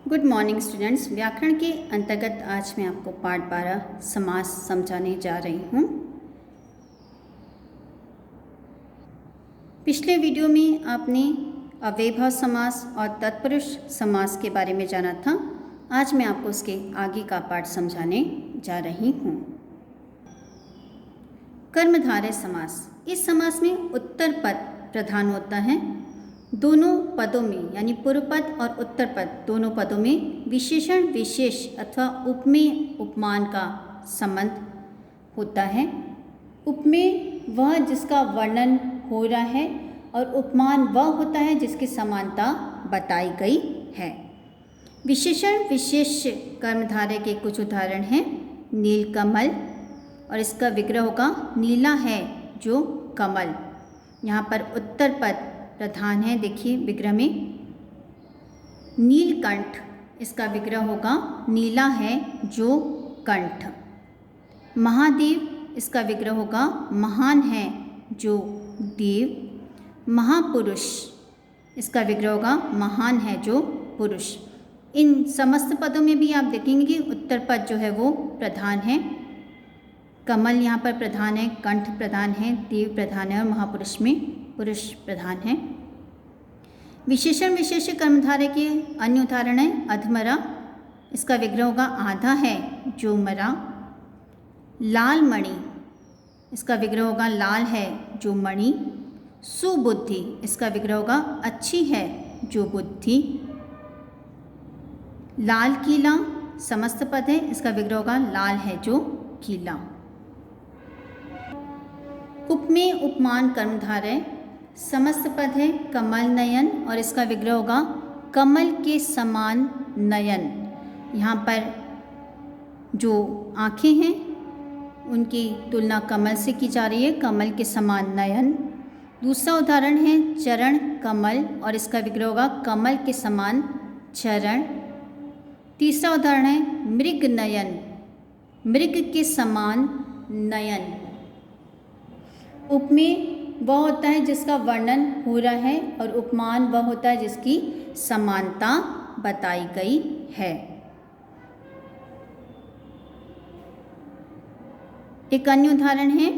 Good morning students. व्याकरण के अंतर्गत आज मैं आपको पाठ 12 समास समझाने जा रही हूँ। पिछले वीडियो में आपने अव्ययभाव समास और तत्पुरुष समास के बारे में जाना था। आज मैं आपको उसके आगे का पाठ समझाने जा रही हूँ। कर्मधारय समास। इस समास में उत्तर पद प्रधान होता है। दोनों पदों में यानी पूर्व पद और उत्तर पद दोनों पदों में विशेषण विशेष अथवा उपमेय उपमान का संबंध होता है। उपमेय वह जिसका वर्णन हो रहा है और उपमान वह होता है जिसकी समानता बताई गई है। विशेषण विशेष कर्मधारय के कुछ उदाहरण हैं। नीलकमल, और इसका विग्रह होगा नीला है जो कमल। यहाँ पर उत्तर पद प्रधान है। देखिए विग्रह में नीलकंठ, इसका विग्रह होगा नीला है जो कंठ। महादेव, इसका विग्रह होगा महान है जो देव। महापुरुष, इसका विग्रह होगा महान है जो पुरुष। इन समस्त पदों में भी आप देखेंगे कि उत्तर पद जो है वो प्रधान है। कमल यहाँ पर प्रधान है, कंठ प्रधान है, देव प्रधान है और महापुरुष में पुरुष प्रधान है। विशेषण विशेष कर्मधारय के अन्य उदाहरण है अधमरा, इसका विग्रह होगा आधा है जो मरा। लाल मणि, इसका विग्रह होगा लाल है जो मणि। सुबुद्धि, इसका विग्रह होगा अच्छी है जो बुद्धि। लाल किला समस्त पद है, इसका विग्रह होगा लाल है जो किला। उपमेय उपमान कर्मधारय समस्त पद है कमल नयन, और इसका विग्रह होगा कमल के समान नयन। यहाँ पर जो आँखें हैं उनकी तुलना कमल से की जा रही है, कमल के समान नयन। दूसरा उदाहरण है चरण कमल, और इसका विग्रह होगा कमल के समान चरण। तीसरा उदाहरण है मृग नयन, मृग के समान नयन। उपमेय वह होता है जिसका वर्णन हो रहा है और उपमान वह होता है जिसकी समानता बताई गई है। एक अन्य उदाहरण है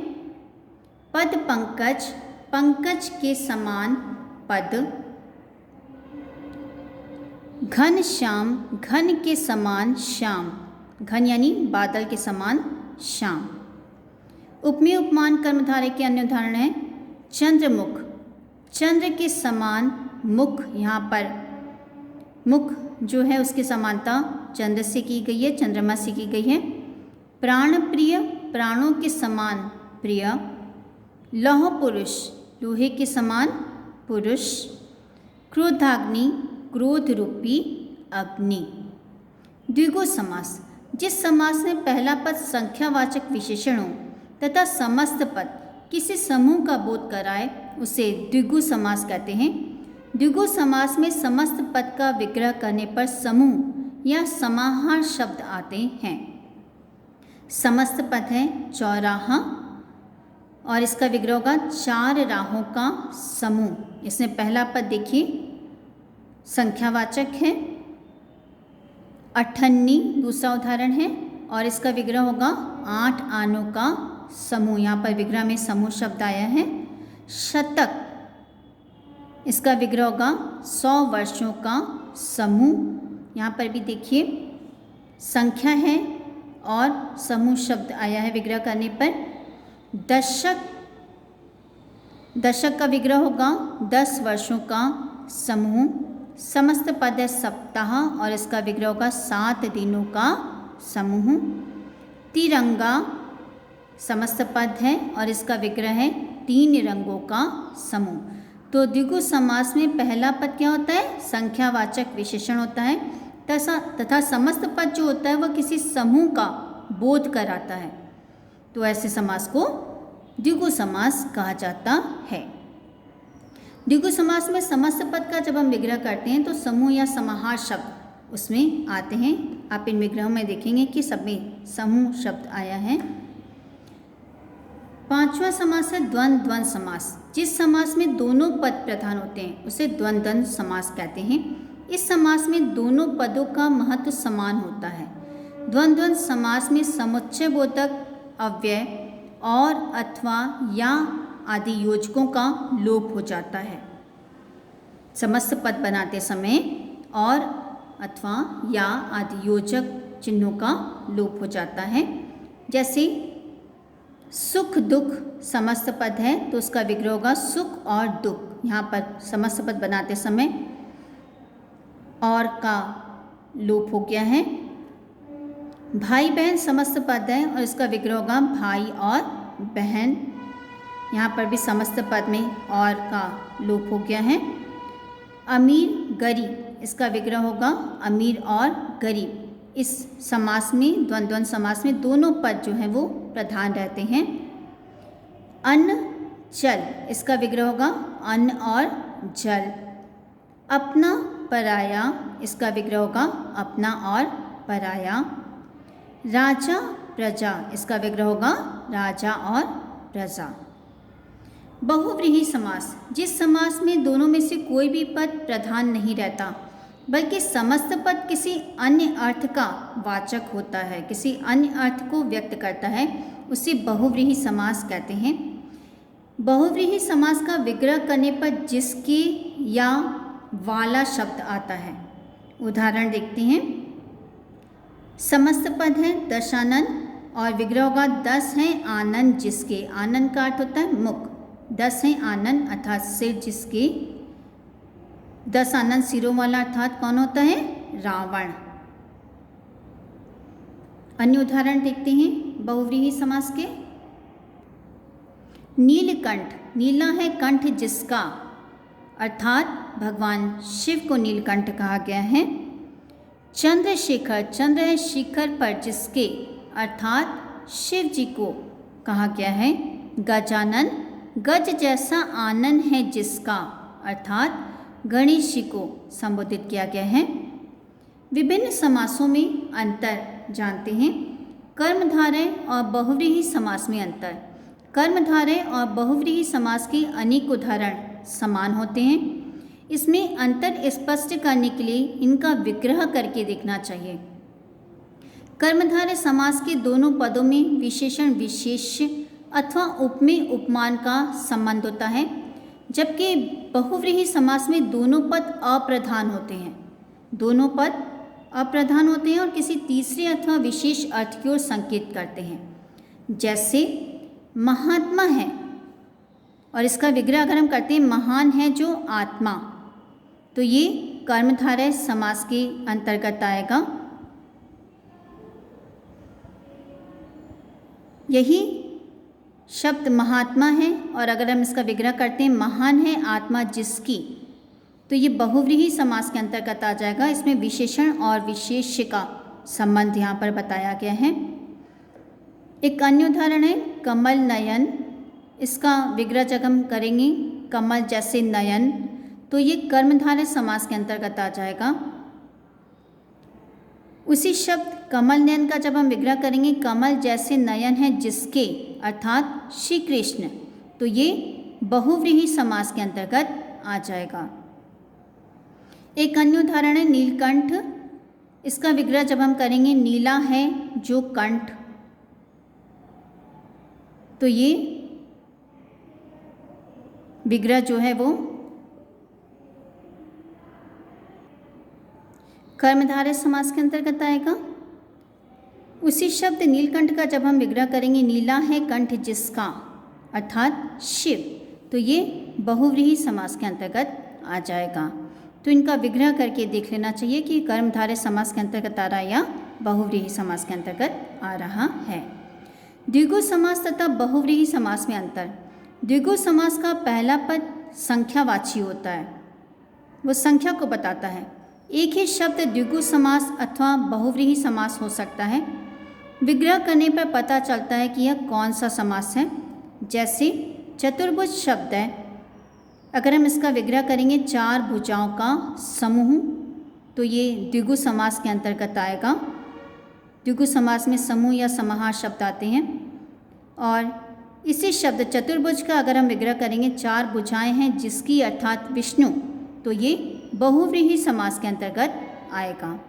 पद पंकज, पंकज के समान पद। घन श्याम, घन के समान श्याम, घन यानी बादल के समान श्याम। उपमेय उपमान कर्मधारय के अन्य उदाहरण है चंद्रमुख, चंद्र के समान मुख। यहाँ पर मुख जो है उसकी समानता चंद्र से की गई है, चंद्रमा से की गई है। प्राण प्रिय, प्राणों के समान प्रिय। लौह पुरुष, लोहे के समान पुरुष। क्रोधाग्नि, क्रोध रूपी अग्नि। द्विगु समास, जिस समास में पहला पद संख्यावाचक विशेषण हो तथा समस्त पद किसी समूह का बोध कराए उसे द्विगु समास कहते हैं। द्विगु समास में समस्त पद का विग्रह करने पर समूह या समाहार शब्द आते हैं। समस्त पद है चौराहा, और इसका विग्रह होगा चार राहों का समूह। इसमें पहला पद देखिए संख्यावाचक है। अठन्नी दूसरा उदाहरण है, और इसका विग्रह होगा 8 आनों का समूह। यहाँ पर विग्रह में समूह शब्द आया है। शतक, इसका विग्रह होगा 100 वर्षों का समूह। यहाँ पर भी देखिए संख्या है और समूह शब्द आया है विग्रह करने पर। दशक, दशक का विग्रह होगा 10 वर्षों का समूह। समस्त पद है सप्ताह, और इसका विग्रह होगा 7 दिनों का समूह। तिरंगा समस्त पद है और इसका विग्रह है 3 रंगों का समूह। तो द्विगु समास में पहला पद क्या होता है? संख्यावाचक विशेषण होता है तथा समस्त पद जो होता है वह किसी समूह का बोध कराता है। तो ऐसे समास को द्विगु समास कहा जाता है। द्विगु समास में समस्त पद का जब हम विग्रह करते हैं तो समूह या समाहार शब्द उसमें आते हैं। आप इन विग्रहों में देखेंगे कि सब में समूह शब्द आया है। पांचवा समास है द्वंद्व द्वंद्व समास। जिस समास में दोनों पद प्रधान होते हैं उसे द्वंद्व द्वंद्व समास कहते हैं। इस समास में दोनों पदों का महत्व समान होता है। द्वंद्व समास में समुच्चय बोधक अव्यय और अथवा या आदि योजकों का लोप हो जाता है। समस्त पद बनाते समय और अथवा या आदि योजक चिन्हों का लोप हो जाता है। जैसे सुख दुख समस्त पद है तो उसका विग्रह होगा सुख और दुख। यहाँ पर समस्त पद बनाते समय और का लोप हो गया है। भाई बहन समस्त पद है और इसका विग्रह होगा भाई और बहन। यहाँ पर भी समस्त पद में और का लोप हो गया है। अमीर गरीब इसका विग्रह होगा अमीर और गरीब। इस समास में द्वंद्व समास में दोनों पद जो हैं वो प्रधान रहते हैं। अन्न जल इसका विग्रह होगा अन्न और जल। अपना पराया इसका विग्रह होगा अपना और पराया। राजा प्रजा इसका विग्रह होगा राजा और प्रजा। बहुव्रीहि समास जिस समास में दोनों में से कोई भी पद प्रधान नहीं रहता बल्कि समस्त पद किसी अन्य अर्थ का वाचक होता है, किसी अन्य अर्थ को व्यक्त करता है, उसे बहुव्रीहि समास कहते हैं। बहुव्रीहि समास का विग्रह करने पर जिसके या वाला शब्द आता है। उदाहरण देखते हैं। समस्त पद है दशानन और विग्रह होगा 10 हैं आनंद जिसके। आनंद का अर्थ होता है मुख। 10 हैं आनंद अर्थात सिर जिसके। 10 आनंद सिरों वाला अर्थात कौन होता है? रावण। अन्य उदाहरण देखते हैं बहुव्रीहि समास के। नीलकंठ नीला है कंठ जिसका अर्थात भगवान शिव को नीलकंठ कहा गया है। चंद्रशेखर चंद्र है शिखर पर जिसके अर्थात शिव जी को कहा गया है। गजानन गज जैसा आनंद है जिसका अर्थात गणेश जी को संबोधित किया गया है। विभिन्न समासों में अंतर जानते हैं। कर्मधारय और बहुव्रीहि समास में अंतर। कर्मधारय और बहुव्रीहि समास के अनेक उदाहरण समान होते हैं। इसमें अंतर स्पष्ट करने के लिए इनका विग्रह करके देखना चाहिए। कर्मधारय समास के दोनों पदों में विशेषण विशेष्य अथवा उपमेय उपमान का संबंध होता है, जबकि बहुव्रीहि समास में दोनों पद अप्रधान होते हैं। दोनों पद अप्रधान होते हैं और किसी तीसरे अथवा विशेष अर्थ की ओर संकेत करते हैं। जैसे महात्मा है और इसका विग्रह अगर हम करते हैं महान है जो आत्मा, तो ये कर्मधारय समास के अंतर्गत आएगा। यही शब्द महात्मा है और अगर हम इसका विग्रह करते हैं महान है आत्मा जिसकी, तो ये बहुव्रीहि समास के अंतर्गत आ जाएगा। इसमें विशेषण और विशेष्य का संबंध यहाँ पर बताया गया है। एक अन्य उदाहरण है कमल नयन। इसका विग्रह जब हम करेंगे कमल जैसे नयन, तो ये कर्मधारय समास के अंतर्गत आ जाएगा। उसी शब्द कमल नयन का जब हम विग्रह करेंगे कमल जैसे नयन है जिसके अर्थात श्री कृष्ण, तो ये बहुव्रीहि समास के अंतर्गत आ जाएगा। एक अन्य उदाहरण है नीलकंठ। इसका विग्रह जब हम करेंगे नीला है जो कंठ, तो ये विग्रह जो है वो कर्मधारय समास के अंतर्गत आएगा। उसी शब्द नीलकंठ का जब हम विग्रह करेंगे नीला है कंठ जिसका अर्थात शिव, तो ये बहुव्रीहि समास के अंतर्गत आ जाएगा। तो इनका विग्रह करके देख लेना चाहिए कि कर्मधारय समास के अंतर्गत आ रहा है या बहुव्रीहि समास के अंतर्गत आ रहा है। द्विगु समास तथा बहुव्रीहि समास में अंतर। द्विगु समास का पहला पद संख्यावाची होता है, वो संख्या को बताता है। एक ही शब्द द्विगु समास अथवा बहुव्रीहि समास हो सकता है। विग्रह करने पर पता चलता है कि यह कौन सा समास है। जैसे चतुर्भुज शब्द है, अगर हम इसका विग्रह करेंगे चार भुजाओं का समूह, तो ये द्विगु समास के अंतर्गत आएगा। द्विगु समास में समूह या समाहार शब्द आते हैं। और इसी शब्द चतुर्भुज का अगर हम विग्रह करेंगे चार भुजाएं हैं जिसकी अर्थात विष्णु, तो ये बहुव्रीहि समास के अंतर्गत आएगा।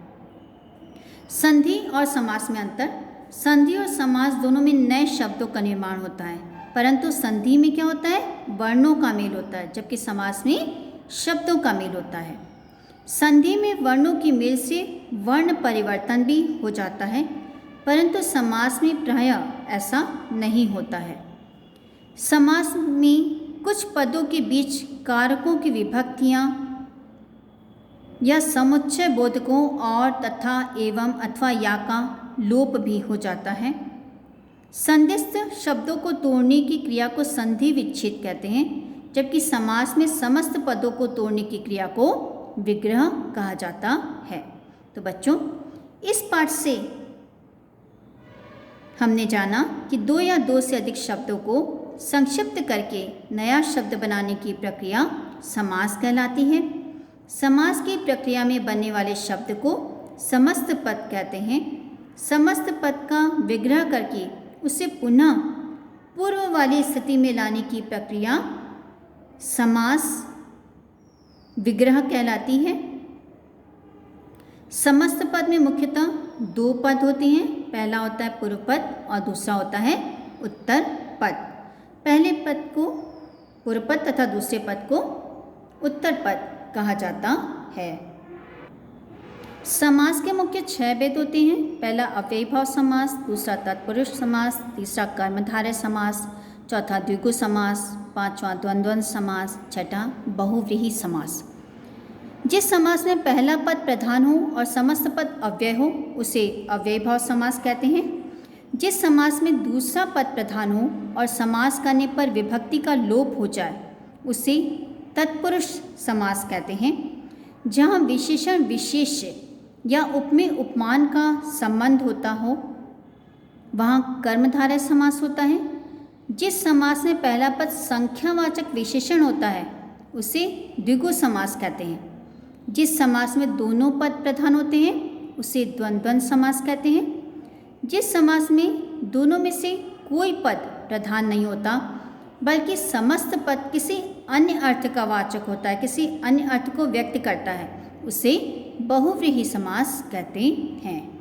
संधि और समास में अंतर। संधि और समास दोनों में नए शब्दों का निर्माण होता है, परंतु संधि में क्या होता है, वर्णों का मेल होता है, जबकि समास में शब्दों का मेल होता है। संधि में वर्णों की मेल से वर्ण परिवर्तन भी हो जाता है, परंतु समास में प्रायः ऐसा नहीं होता है। समास में कुछ पदों के बीच कारकों की विभक्तियाँ या समुच्चय बोधकों और तथा एवं अथवा या का लोप भी हो जाता है। संधिस्थ शब्दों को तोड़ने की क्रिया को संधि विच्छेद कहते हैं, जबकि समास में समस्त पदों को तोड़ने की क्रिया को विग्रह कहा जाता है। तो बच्चों, इस पाठ से हमने जाना कि दो या दो से अधिक शब्दों को संक्षिप्त करके नया शब्द बनाने की प्रक्रिया समास कहलाती है। समास की प्रक्रिया में बनने वाले शब्द को समस्त पद कहते हैं। समस्त पद का विग्रह करके उसे पुनः पूर्व वाली स्थिति में लाने की प्रक्रिया समास विग्रह कहलाती है। समस्त पद में मुख्यतः दो पद होते हैं। पहला होता है पूर्व पद और दूसरा होता है उत्तर पद। पहले पद को पूर्व पद तथा दूसरे पद को उत्तर पद कहा जाता है। समास के मुख्य 6 भेद होते हैं। पहला अव्ययीभाव समास, दूसरा तत्पुरुष समास, तीसरा कर्मधारय समास, चौथा द्विगु समास, पांचवा द्वंद्व समास, छठा बहुव्रीहि समास। जिस समास में पहला पद प्रधान हो और समस्त पद अव्यय हो उसे अव्ययीभाव समास कहते हैं। जिस समास में दूसरा पद प्रधान हो और समास करने पर विभक्ति का लोप हो जाए उसे तत्पुरुष समास कहते हैं। जहाँ विशेषण विशेष्य या उपमेय उपमान का संबंध होता हो वहाँ कर्मधारय समास होता है। जिस समास में पहला पद संख्यावाचक विशेषण होता है उसे द्विगु समास कहते हैं। जिस समास में दोनों पद प्रधान होते हैं उसे द्वंद्व समास कहते हैं। जिस समास में दोनों में से कोई पद प्रधान नहीं होता बल्कि समस्त पद किसी अन्य अर्थ का वाचक होता है, किसी अन्य अर्थ को व्यक्त करता है, उसे बहुव्रीहि समास कहते हैं।